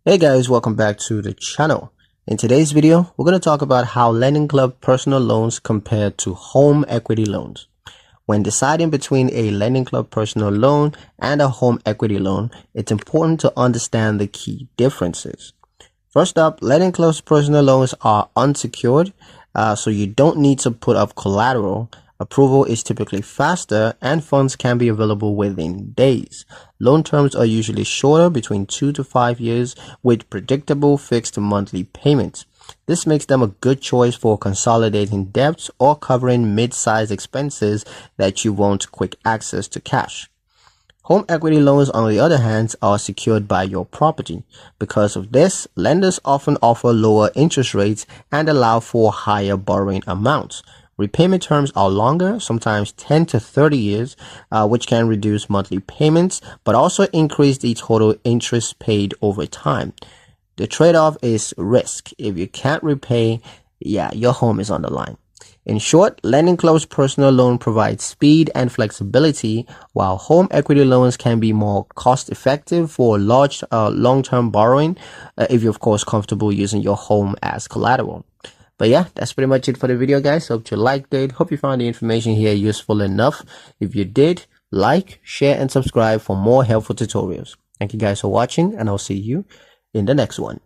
Hey guys, welcome back to the channel. In today's video, we're going to talk about how Lendingclub personal loans compare to home equity loans. When deciding between a Lendingclub personal loan and a home equity loan, it's important to understand the key differences. First up, Lendingclub's personal loans are unsecured, so you don't need to put up collateral. Approval is typically faster and funds can be available within days. Loan terms are usually shorter, between 2 to 5 years, with predictable fixed monthly payments. This makes them a good choice for consolidating debts or covering mid-sized expenses that you want quick access to cash. Home equity loans, on the other hand, are secured by your property. Because of this, lenders often offer lower interest rates and allow for higher borrowing amounts. Repayment terms are longer, sometimes 10 to 30 years, which can reduce monthly payments, but also increase the total interest paid over time. The trade-off is risk. If you can't repay, your home is on the line. In short, Lendingclub's personal loan provides speed and flexibility, while home equity loans can be more cost-effective for large long-term borrowing, if you're of course comfortable using your home as collateral. But yeah, that's pretty much it for the video, guys. Hope you liked it. Hope you found the information here useful enough. If you did, like, share, and subscribe for more helpful tutorials. Thank you guys for watching, and I'll see you in the next one.